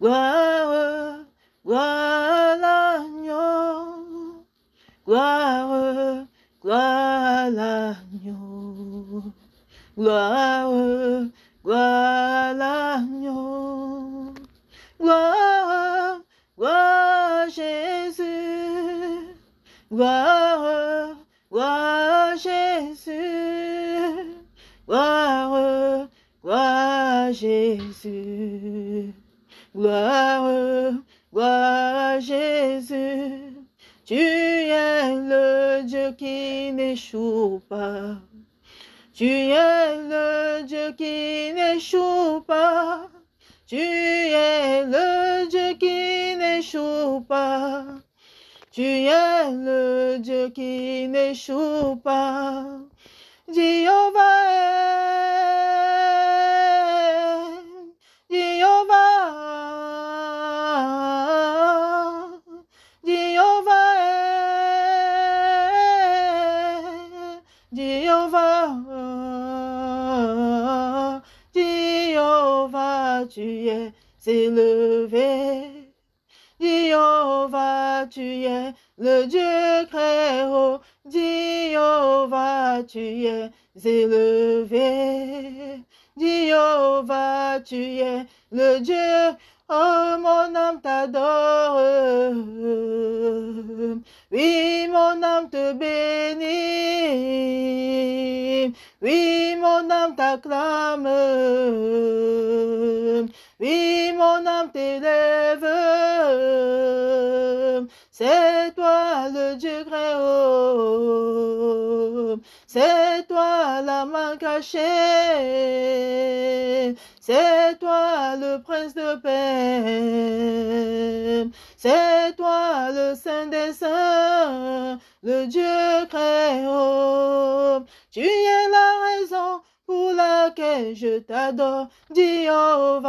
Gloire, gloire à l'agneau. Gloire, gloire à l'agneau. Gloire, gloire à l'agneau. Gloire, gloire à Jésus. Gloire, gloire à Jésus. Gloire, gloire à Jésus. Gloire, gloire à Jésus. Tu es le Dieu qui n'échoue pas. Tu es le Dieu qui n'échoue pas. Tu es le Dieu qui n'échoue pas. Tu es le Dieu qui n'échoue pas. Jéhovah est, Jéhovah, Jéhovah est, Jéhovah, Jéhovah, tu es élevé. Jéhovah, tu es le Dieu très haut. Jéhovah, tu es élevé. Jéhovah, tu es le Dieu. Oh, mon âme t'adore. Oui, mon âme te bénit. Oui, mon âme t'acclame. Oui, mon âme t'élève. C'est toi le Dieu très haut. C'est toi la main cachée. C'est toi le prince de paix. C'est toi le saint des saints. Le Dieu très haut. Tu es la raison pour laquelle je t'adore, Jéhovah.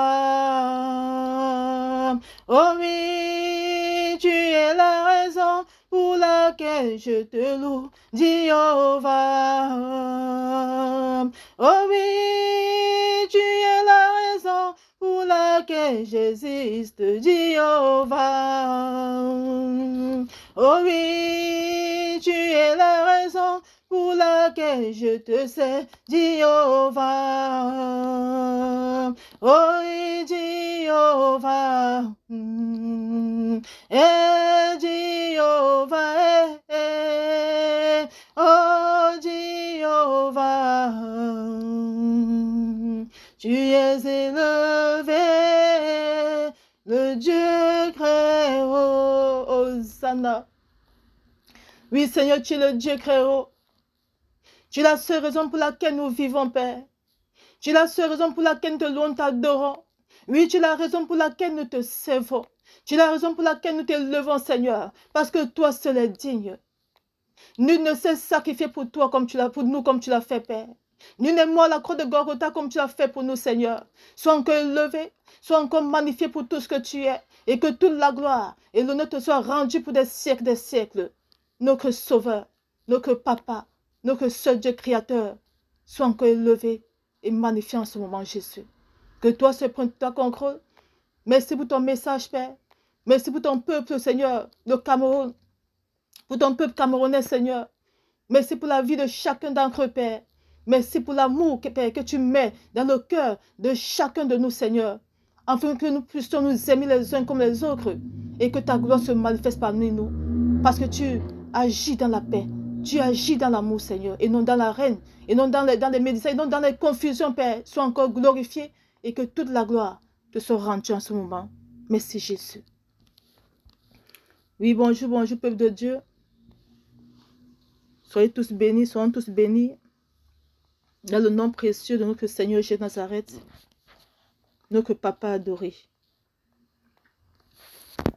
Oh oui, tu es la raison pour laquelle je te loue, Jéhovah. Oh oui, tu es la raison pour laquelle j'existe, Jéhovah. Oh oui, tu es la raison pour laquelle je te sais, Jéhovah. Oh, Jéhovah. Jéhovah. Oh, Jéhovah. Tu es élevé, le Dieu très haut. Hosanna. Oui, Seigneur, tu es le Dieu très haut. Tu es la seule raison pour laquelle nous vivons, Père. Tu es la seule raison pour laquelle nous te louons, t'adorons. Oui, tu es la raison pour laquelle nous te servons. Tu es la raison pour laquelle nous t'élevons, Seigneur. Parce que toi seul es digne. Nul ne s'est sacrifié pour toi comme tu l'as, pour nous comme tu l'as fait, Père. Nul n'est mort à la croix de Golgotha comme tu l'as fait pour nous, Seigneur. Sois encore élevé, sois encore magnifié pour tout ce que tu es. Et que toute la gloire et l'honneur te soient rendus pour des siècles. Notre Sauveur, notre Papa, notre seul Dieu créateur, sois encore élevé et magnifié en ce moment, Jésus. Que toi se prenne ta contrôle. Merci pour ton message, Père. Merci pour ton peuple, Seigneur, le Cameroun. Pour ton peuple camerounais, Seigneur. Merci pour la vie de chacun d'entre eux, Père. Merci pour l'amour, Père, que tu mets dans le cœur de chacun de nous, Seigneur. Afin que nous puissions nous aimer les uns comme les autres. Et que ta gloire se manifeste parmi nous. Parce que tu agis dans la paix. Tu agis dans l'amour, Seigneur. Et non dans la reine. Et non dans les médecins. Et non dans les confusions, Père. Sois encore glorifié. Et que toute la gloire te soit rendue en ce moment. Merci, Jésus. Oui, bonjour, peuple de Dieu. Soyez tous bénis, soyons tous bénis. Dans le nom précieux de notre Seigneur Jésus de Nazareth, notre Papa adoré.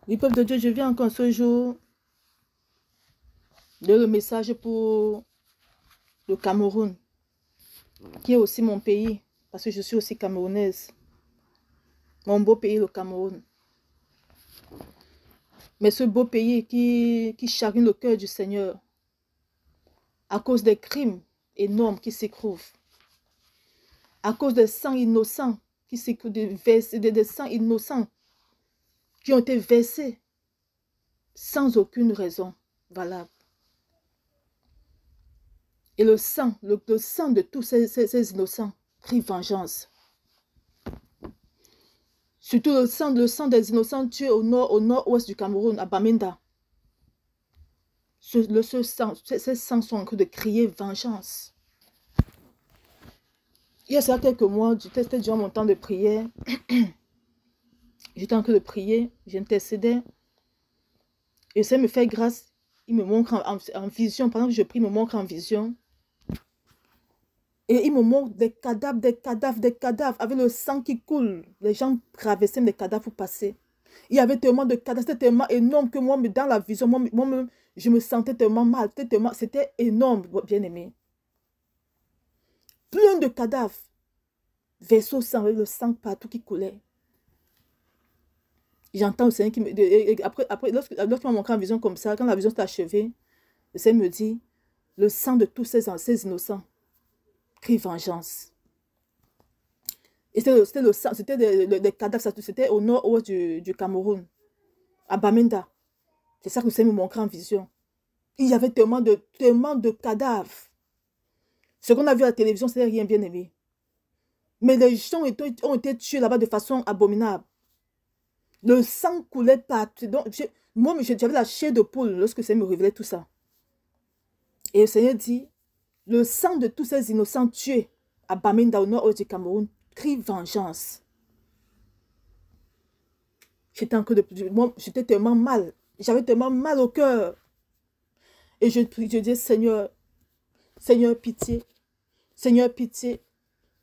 Oui, peuple de Dieu, je viens encore ce jour de le message pour le Cameroun, qui est aussi mon pays, parce que je suis aussi camerounaise. Mon beau pays, le Cameroun. Mais ce beau pays qui chagrine le cœur du Seigneur, à cause des crimes énormes qui s'écrouvent, à cause des sangs innocents qui s'écoulent, des sangs innocents qui ont été versés sans aucune raison valable. Et le sang de tous ces innocents crie vengeance. Surtout le sang des innocents tués au nord-ouest du Cameroun, à Bamenda. Ces sangs sont en train de crier vengeance. Il y a quelques mois, j'étais durant mon temps de prière. J'étais en train de prier, j'intercédais. Et ça me fait grâce. Il me montre en vision, pendant que je prie, il me montre en vision. Et il me montre des cadavres, avec le sang qui coule. Les gens traversaient des cadavres pour passer. Il y avait tellement de cadavres, c'était tellement énorme que moi, dans la vision, moi je me sentais tellement mal. C'était énorme, bien aimé. Plein de cadavres. Vaisseau sang, avec le sang partout qui coulait. J'entends le Seigneur qui me... Après lorsqu'il m'a montré en vision comme ça, quand la vision s'est achevée, le Seigneur me dit, le sang de tous ces innocents crie vengeance. Et c'était le sang, c'était des cadavres, c'était au nord-ouest du Cameroun, à Bamenda. C'est ça que le Seigneur me montrait en vision. Il y avait tellement de cadavres. Ce qu'on a vu à la télévision, c'était rien, bien aimé. Mais les gens ont été tués là-bas de façon abominable. Le sang coulait partout. Donc, moi, j'avais la chair de poule lorsque le Seigneur me révélait tout ça. Et le Seigneur dit, le sang de tous ces innocents tués à Bamenda, au nord-ouest du Cameroun, crie vengeance. J'étais tellement mal. J'avais tellement mal au cœur. Et je dis, Seigneur, pitié. Seigneur, pitié.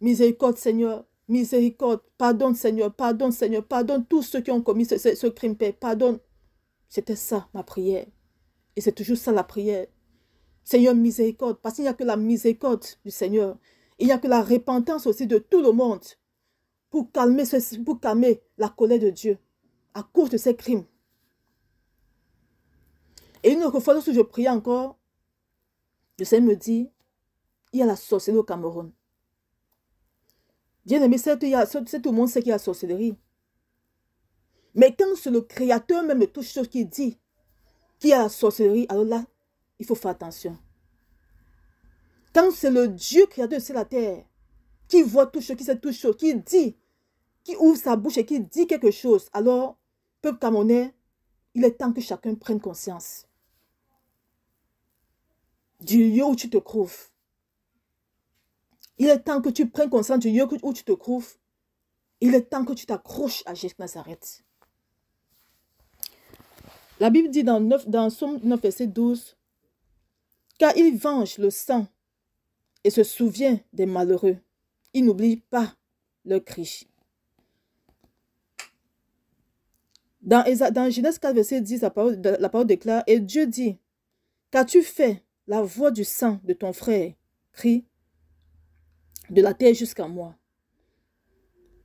Miséricorde, Seigneur. Miséricorde. Pardonne, Seigneur. Pardonne, Seigneur. Pardonne tous ceux qui ont commis ce crime, Père. Pardonne. C'était ça, ma prière. Et c'est toujours ça, la prière. Seigneur, miséricorde. Parce qu'il n'y a que la miséricorde du Seigneur. Il n'y a que la repentance aussi de tout le monde pour calmer la colère de Dieu à cause de ces crimes. Et une autre fois, lorsque je priais encore, le Seigneur me dit, il y a la sorcellerie au Cameroun. Bien aimé, tout le monde sait qu'il y a la sorcellerie. Mais quand c'est le Créateur même de toutes choses qui dit qu'il y a la sorcellerie, alors là, il faut faire attention. Quand c'est le Dieu créateur de la terre, qui voit toutes choses, qui sait toutes choses, qui dit, qui ouvre sa bouche et qui dit quelque chose, alors, peuple camerounais, il est temps que chacun prenne conscience du lieu où tu te trouves. Il est temps que tu prennes conscience du lieu où tu te trouves. Il est temps que tu t'accroches à Jésus Nazareth. La Bible dit dans Somme 9, verset 12, car il venge le sang et se souvient des malheureux. Il n'oublie pas leur cri. Dans Genèse 4, verset 10, la parole déclare, et Dieu dit, qu'as-tu fait? La voix du sang de ton frère crie de la terre jusqu'à moi.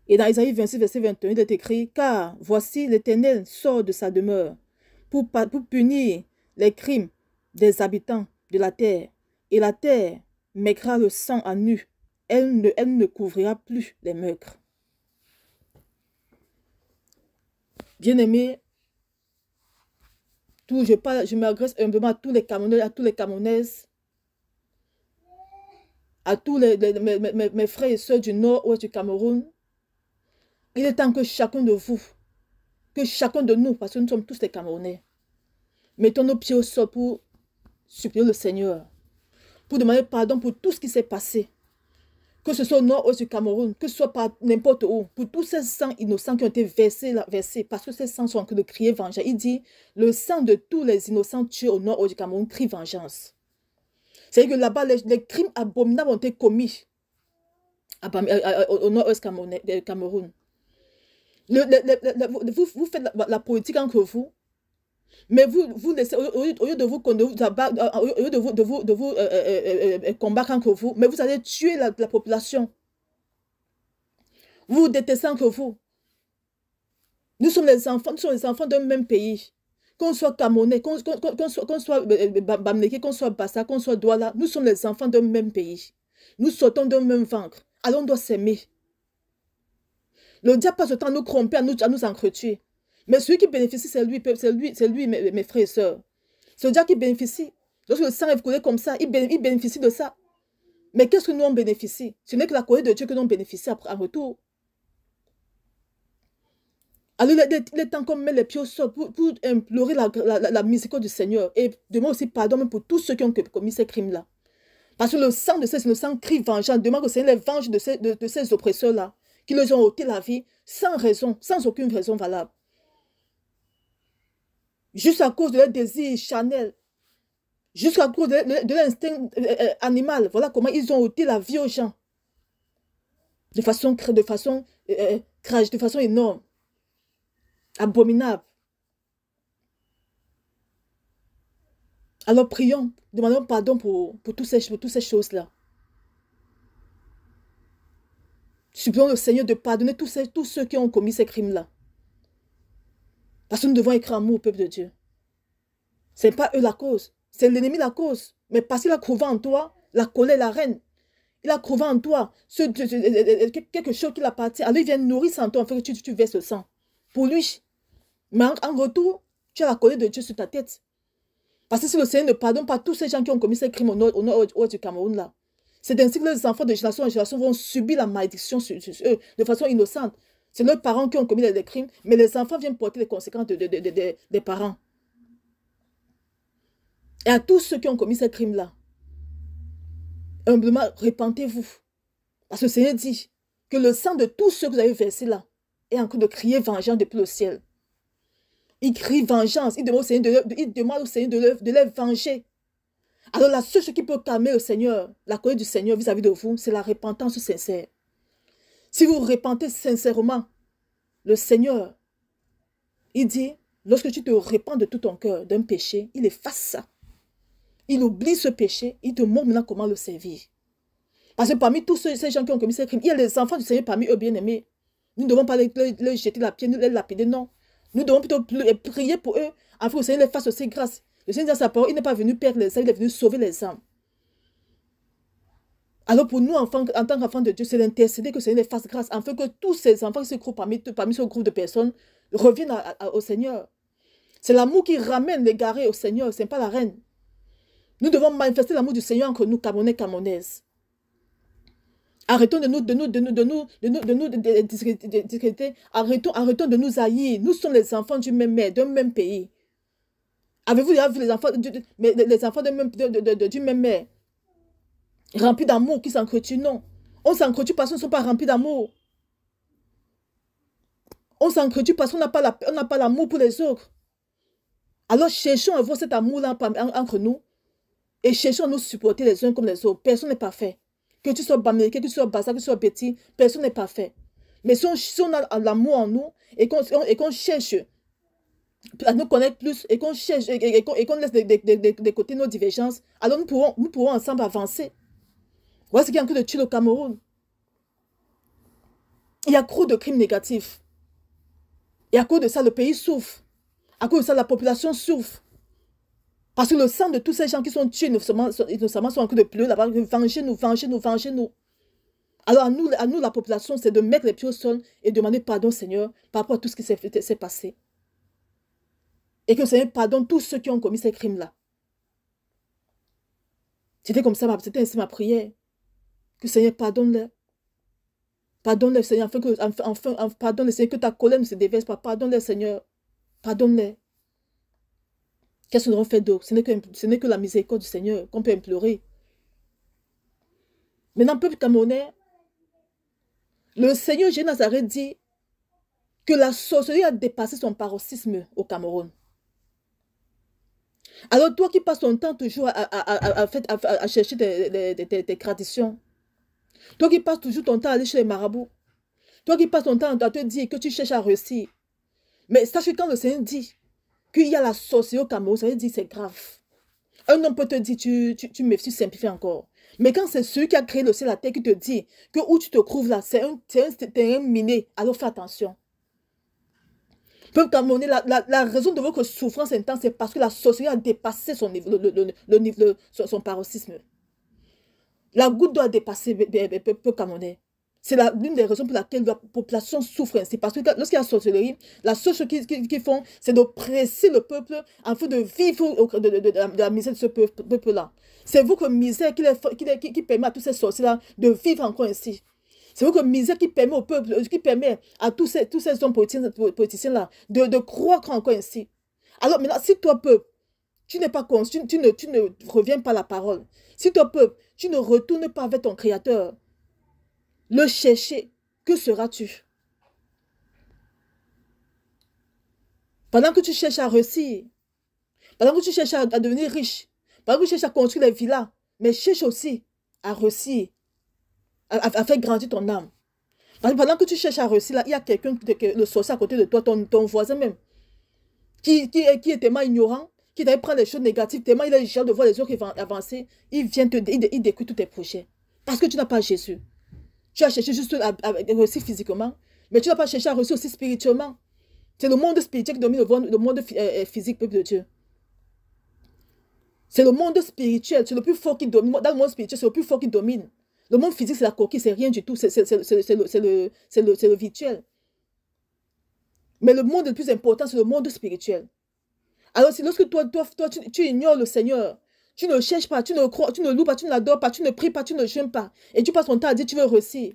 Et dans Isaïe 26, verset 21, il est écrit, car voici l'Éternel sort de sa demeure pour punir les crimes des habitants de la terre. Et la terre mettra le sang à nu. Elle ne couvrira plus les meurtres. Bien-aimés, je m'adresse humblement à tous les Camerounais, à toutes les Camerounaises, à tous mes frères et sœurs du nord-ouest du Cameroun. Il est temps que chacun de vous, que chacun de nous, parce que nous sommes tous des Camerounais, mettons nos pieds au sol pour supplier le Seigneur, pour demander pardon pour tout ce qui s'est passé, que ce soit au nord-ouest du Cameroun, que ce soit par n'importe où, pour tous ces sangs innocents qui ont été versés, parce que ces sangs sont en train de crier vengeance. Il dit, le sang de tous les innocents tués au nord-ouest du Cameroun crie vengeance. C'est-à-dire que là-bas, les crimes abominables ont été commis au nord-ouest du Cameroun. Vous faites la politique entre vous, mais vous laissez, au lieu de vous combattre entre vous, mais vous allez tuer la population. Vous détestez entre vous. Nous sommes les enfants d'un même pays. Qu'on soit Camerounais, qu'on soit Bamléké, qu'on soit Bassa, qu'on soit Douala, nous sommes les enfants d'un même pays. Nous sortons d'un même ventre. Alors on doit s'aimer. Le diable passe le temps à nous tromper, à nous entretuer. Mais celui qui bénéficie, c'est lui, mes frères et sœurs. C'est le diable qui bénéficie. Lorsque le sang est coulé comme ça, il bénéficie de ça. Mais qu'est-ce que nous on bénéficie? Ce n'est que la colère de Dieu que nous bénéficie en retour. Alors, il est temps qu'on met les pieds au sol pour implorer la miséricorde du Seigneur. Et demande aussi pardon même pour tous ceux qui ont commis ces crimes-là. Parce que le sang de c'est le sang crie vengeance. Demande que le Seigneur les venge de ces oppresseurs-là, qui leur ont ôté la vie sans raison, sans aucune raison valable. Juste à cause de leur désir charnel. Jusqu'à cause de l'instinct animal. Voilà comment ils ont ôté la vie aux gens. De façon énorme. Abominable. Alors prions, demandons pardon pour toutes ces choses-là. Supplions le Seigneur de pardonner tous ceux qui ont commis ces crimes-là. Parce que nous devons être amour au peuple de Dieu. Ce n'est pas eux la cause. C'est l'ennemi la cause. Mais parce qu'il a trouvé en toi la colère, la reine. Il a trouvé en toi quelque chose qui l'appartient. Alors il vient nourrir en toi afin que tu verses le sang. Pour lui. Mais en retour, tu as la colère de Dieu sur ta tête. Parce que si le Seigneur ne pardonne pas tous ces gens qui ont commis ces crimes au nord du Cameroun, là, c'est ainsi que les enfants de génération en génération vont subir la malédiction sur eux de façon innocente. C'est leurs parents qui ont commis les crimes, mais les enfants viennent porter les conséquences des parents. Et à tous ceux qui ont commis ces crimes-là, humblement, repentez-vous. Parce que le Seigneur dit que le sang de tous ceux que vous avez versé là est en train de crier vengeance depuis le ciel. Il crie vengeance. Il demande au Seigneur de les venger. Alors la seule chose qui peut calmer le Seigneur, la colère du Seigneur vis-à-vis de vous, c'est la repentance sincère. Si vous repentez sincèrement, le Seigneur, il dit, lorsque tu te repens de tout ton cœur d'un péché, il efface ça. Il oublie ce péché, il te montre maintenant comment le servir. Parce que parmi tous ces gens qui ont commis ces crimes, il y a les enfants du Seigneur parmi eux bien-aimés. Nous ne devons pas leur jeter la pierre, nous les lapider, non. Nous devons plutôt prier pour eux, afin que le Seigneur les fasse aussi grâce. Le Seigneur dit à sa parole, il n'est pas venu perdre les âmes, il est venu sauver les âmes. Alors pour nous, en tant qu'enfants de Dieu, c'est d'intercéder que le Seigneur les fasse grâce, afin que tous ces enfants qui se trouvent parmi ce groupe de personnes reviennent au Seigneur. C'est l'amour qui ramène les garés au Seigneur, ce n'est pas la reine. Nous devons manifester l'amour du Seigneur entre nous, Camerounais, Camerounaises. Arrêtons de nous discréditer. Arrêtons de nous haïr. Nous sommes les enfants du même mère, d'un même pays. Avez-vous déjà vu les enfants du même mère remplis d'amour qui s'entretuent? Non. On s'entretue parce qu'on ne sont pas remplis d'amour. On s'entretue parce qu'on n'a pas l'amour pour les autres. Alors cherchons à avoir cet amour-là entre nous et cherchons à nous supporter les uns comme les autres. Personne n'est parfait. Que tu sois baméricain, que tu sois bazar, que tu sois petit, personne n'est parfait. Mais si on a l'amour en nous et qu'on cherche à nous connaître plus et qu'on cherche et qu'on laisse de côté nos divergences, alors nous pourrons ensemble avancer. Voilà ce qui est en train de tuer le Cameroun. Il y a trop de crimes négatifs. Et à cause de ça, le pays souffre. À cause de ça, la population souffre. Parce que le sang de tous ces gens qui sont tués innocemment sont en train de pleurer là-bas. Vengez-nous, vengez-nous, vengez-nous. Alors à nous, la population, c'est de mettre les pieds au sol et demander pardon, Seigneur, par rapport à tout ce qui s'est passé. Et que le Seigneur pardonne tous ceux qui ont commis ces crimes-là. C'était comme ça, c'était ainsi ma prière. Que le Seigneur pardonne-les. Pardonne-les, Seigneur, pardonne-les, Seigneur, que ta colère ne se déverse pas. Pardonne-les, Seigneur. Pardonne-les. Qu'est-ce que nous avons fait d'autre? Ce n'est que la miséricorde du Seigneur qu'on peut implorer. Maintenant, peuple camerounais, le Seigneur Jésus Nazareth dit que la sorcellerie a dépassé son paroxysme au Cameroun. Alors toi qui passes ton temps toujours à chercher des traditions, toi qui passes toujours ton temps à aller chez les marabouts, toi qui passes ton temps à te dire que tu cherches à réussir, mais sache que quand le Seigneur dit qu'il y a la sorcellerie au Cameroun, ça veut dire que c'est grave. Un homme peut te dire, tu simplifies encore. Mais quand c'est celui qui a créé le ciel et la terre qui te dit que où tu te trouves là, c'est un terrain miné, alors fais attention. Peuple camerounais, la raison de votre souffrance intense, c'est parce que la sorcellerie a dépassé son paroxysme. La goutte d'eau a dépassé peuple camerounais. C'est l'une des raisons pour laquelle la population souffre ainsi. Parce que lorsqu'il y a la sorcellerie, la seule chose qu'ils font, c'est d'oppresser le peuple afin de vivre de la misère de ce peuple-là. C'est votre misère qui permet à tous ces sorciers-là de vivre encore ainsi. C'est votre misère qui permet au peuple, qui permet à tous ces hommes politiciens-là de croître encore ainsi. Alors maintenant, si toi, peuple, tu n'es pas conscient, tu ne reviens pas à la parole. Si toi, peuple, tu ne retournes pas vers ton Créateur, le chercher, que seras-tu? Pendant que tu cherches à réussir, pendant que tu cherches à devenir riche, pendant que tu cherches à construire des villas, mais cherche aussi à réussir, à faire grandir ton âme. Pendant que tu cherches à réussir, là, il y a quelqu'un, le sorcier à côté de toi, ton voisin même, qui est tellement ignorant, qui t'avait prendre les choses négatives, tellement il a déjà de voir les autres avancer, il vient il détruit tous tes projets. Parce que tu n'as pas Jésus. Tu as cherché juste à réussir physiquement, mais tu n'as pas cherché à réussir aussi spirituellement. C'est le monde spirituel qui domine le monde physique, peuple de Dieu. C'est le monde spirituel, c'est le plus fort qui domine. Dans le monde spirituel, c'est le plus fort qui domine. Le monde physique, c'est la coquille, c'est rien du tout, c'est le virtuel. Mais le monde le plus important, c'est le monde spirituel. Alors, lorsque toi tu ignores le Seigneur, tu ne cherches pas, tu ne crois, tu ne loues pas, tu ne l'adores pas, tu ne pries pas, tu ne jeûnes pas. Et tu passes ton temps à dire tu veux réussir.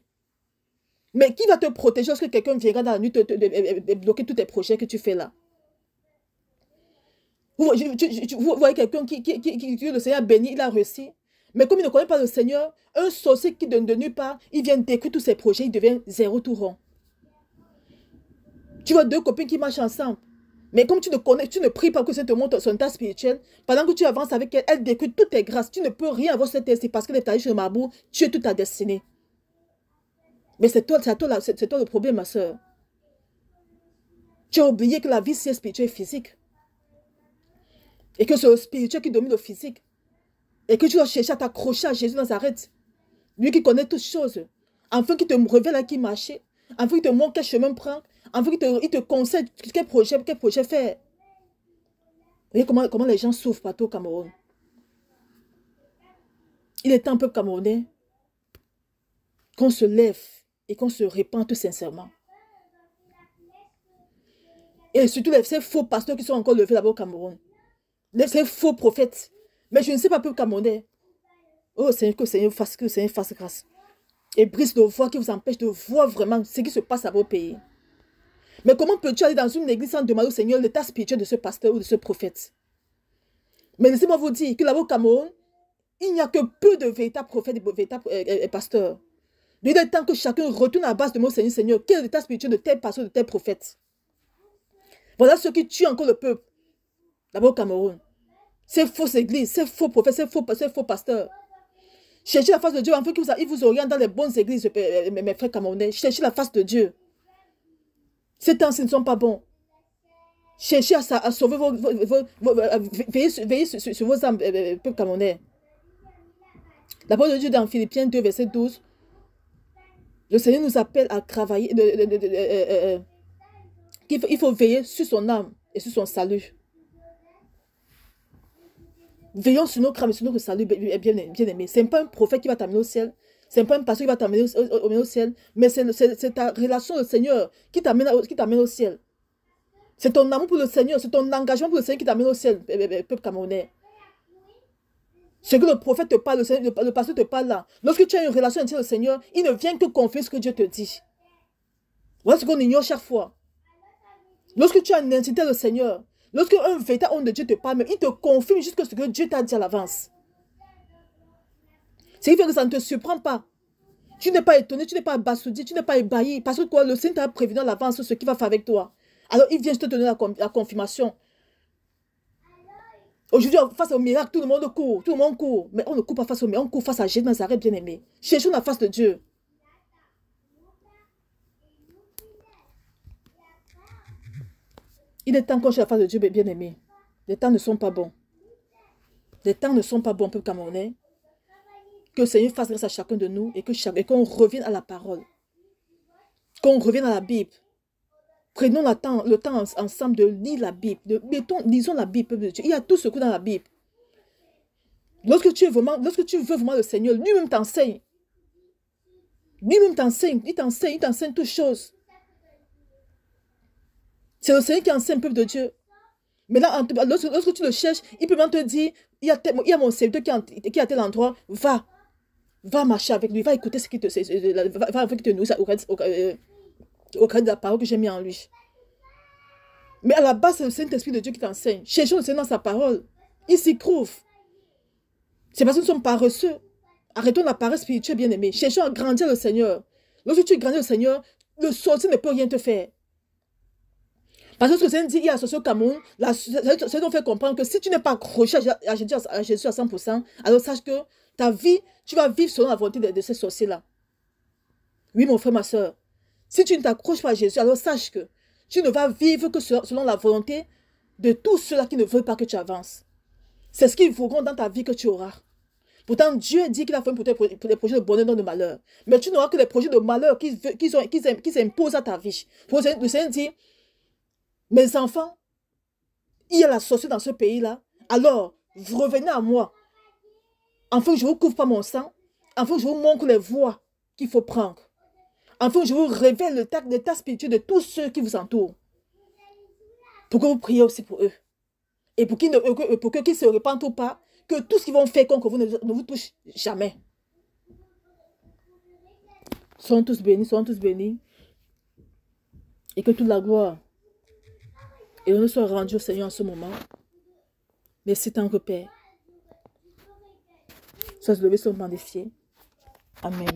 Mais qui va te protéger lorsque quelqu'un viendra dans la nuit te bloquer tous tes projets que tu fais là? Vous voyez quelqu'un qui le Seigneur a béni, il a réussi. Mais comme il ne connaît pas le Seigneur, un sorcier qui de nulle part, il vient détruire tous ses projets, il devient zéro tout rond. Tu vois deux copines qui marchent ensemble. Mais comme tu ne pries pas que ça te montre son état spirituel, pendant que tu avances avec elle, elle détruit toutes tes grâces. Tu ne peux rien avoir sur cette terre parce que les tarifs de Marabout, tu es toute ta destinée. Mais c'est toi le problème, ma soeur. Tu as oublié que la vie, c'est spirituelle et physique. Et que c'est le spirituel qui domine le physique. Et que tu dois chercher à t'accrocher à Jésus de Nazareth. Lui qui connaît toutes choses. Afin qu'il te révèle à qui marcher. Afin qu'il te montre quel chemin prendre. Afin qu'il te conseille quel projet faire. Vous voyez comment les gens souffrent partout au Cameroun. Il est temps, peuple camerounais, qu'on se lève et qu'on se répande sincèrement. Et surtout ces faux pasteurs qui sont encore levés là-bas au Cameroun. Ces faux prophètes. Mais je ne sais pas, peuple camerounais. Oh Seigneur, que le Seigneur fasse grâce. Et brise nos voix qui vous empêche de voir vraiment ce qui se passe à vos pays. Mais comment peux-tu aller dans une église sans demander au Seigneur l'état spirituel de ce pasteur ou de ce prophète? Mais laissez-moi vous dire que là-bas au Cameroun, il n'y a que peu de véritables prophètes et de véritables pasteurs. Il est temps que chacun retourne à la base de mon Seigneur, Seigneur. Quel est l'état spirituel de tel pasteur, de tel prophète? Voilà ce qui tue encore le peuple. Là-bas au Cameroun. Ces fausses églises, ces faux prophètes, ces faux pasteurs. Cherchez la face de Dieu afin qu'il vous oriente dans les bonnes églises, mes frères camerounais. Cherchez la face de Dieu. Ces temps-ci ne sont pas bons. Cherchez à sauver veillez sur vos âmes, peuple camerounais. La parole de Dieu dans Philippiens 2, verset 12. Le Seigneur nous appelle à travailler. Il faut veiller sur son âme et sur son salut. Veillons sur nos crânes et sur notre salut, bien aimé. Ce n'est pas un prophète qui va t'amener au ciel. Ce n'est pas un pasteur qui va t'amener au ciel. Mais c'est ta relation au Seigneur qui t'amène au ciel. C'est ton amour pour le Seigneur. C'est ton engagement pour le Seigneur qui t'amène au ciel, peuple camerounais. Ce que le prophète te parle, le pasteur te parle là. Lorsque tu as une relation avec le Seigneur, il ne vient que confirmer ce que Dieu te dit. Voilà ce qu'on ignore chaque fois. Lorsque tu as une intimité avec le Seigneur, lorsque un véritable homme de Dieu te parle, il te confirme jusqu'à ce que Dieu t'a dit à l'avance. C'est qui fait que ça ne te surprend pas. Tu n'es pas étonné, tu n'es pas abasourdi, tu n'es pas ébahi. Parce que quoi, le Seigneur t'a prévenu à l'avance ce qu'il va faire avec toi. Alors il vient te donner la confirmation. Aujourd'hui, face au miracle, tout le monde court. Tout le monde court. Mais on ne court pas face au miracle, on court face à Jésus Nazareth, bien-aimé. Cherchons la face de Dieu. Il est temps qu'on cherche la face de Dieu, bien-aimé. Les temps ne sont pas bons. Les temps ne sont pas bons, peuple camerounais. Que le Seigneur fasse grâce à chacun de nous et qu'on revienne à la parole. Qu'on revienne à la Bible. Prenons le temps ensemble de lire la Bible. Lisons la Bible, peuple de Dieu. Il y a tout ce coup dans la Bible. Lorsque tu veux vraiment le Seigneur, lui-même t'enseigne. Lui-même t'enseigne, il t'enseigne toutes choses. C'est le Seigneur qui enseigne le peuple de Dieu. Mais là, lorsque tu le cherches, il peut même te dire, il y a mon serviteur qui est à tel endroit, va marcher avec lui, va écouter ce qu'il te va avec nous au cas de la parole que j'ai mis en lui. Mais à la base, c'est le Saint-Esprit de Dieu qui t'enseigne. Cherchons le Seigneur dans sa parole. Il s'y trouve. C'est parce que nous sommes paresseux. Arrêtons la paresse spirituelle, bien-aimé. Cherchons à grandir le Seigneur. Lorsque tu grandis le Seigneur, le sorcier ne peut rien te faire. Parce que ce que le Seigneur dit, il y a associé au Cameroun, ça nous fait comprendre que si tu n'es pas accroché à Jésus à 100%, alors sache que ta vie, tu vas vivre selon la volonté de ces sorciers-là. Oui, mon frère, ma soeur. Si tu ne t'accroches pas à Jésus, alors sache que tu ne vas vivre que selon la volonté de tous ceux-là qui ne veulent pas que tu avances. C'est ce qu'ils voudront dans ta vie que tu auras. Pourtant, Dieu dit qu'il a fait pour des projets de bonheur, non de malheur. Mais tu n'auras que des projets de malheur qu'ils imposent à ta vie. Le Seigneur dit, mes enfants, il y a la sorcellerie dans ce pays-là. Alors, vous revenez à moi. Afin que je ne vous couvre pas mon sang. Afin que je vous montre les voies qu'il faut prendre. Afin que je vous révèle l'état spirituel de tous ceux qui vous entourent. Pour que vous priez aussi pour eux. Et pour qu'ils ne se répandent ou pas, que tout ce qu'ils vont faire contre vous ne vous touche jamais. Soyons tous bénis. Et que toute la gloire et l'honneur soit rendu au Seigneur en ce moment. Merci tant que Père. Sois levé, sois magnifié. Amen.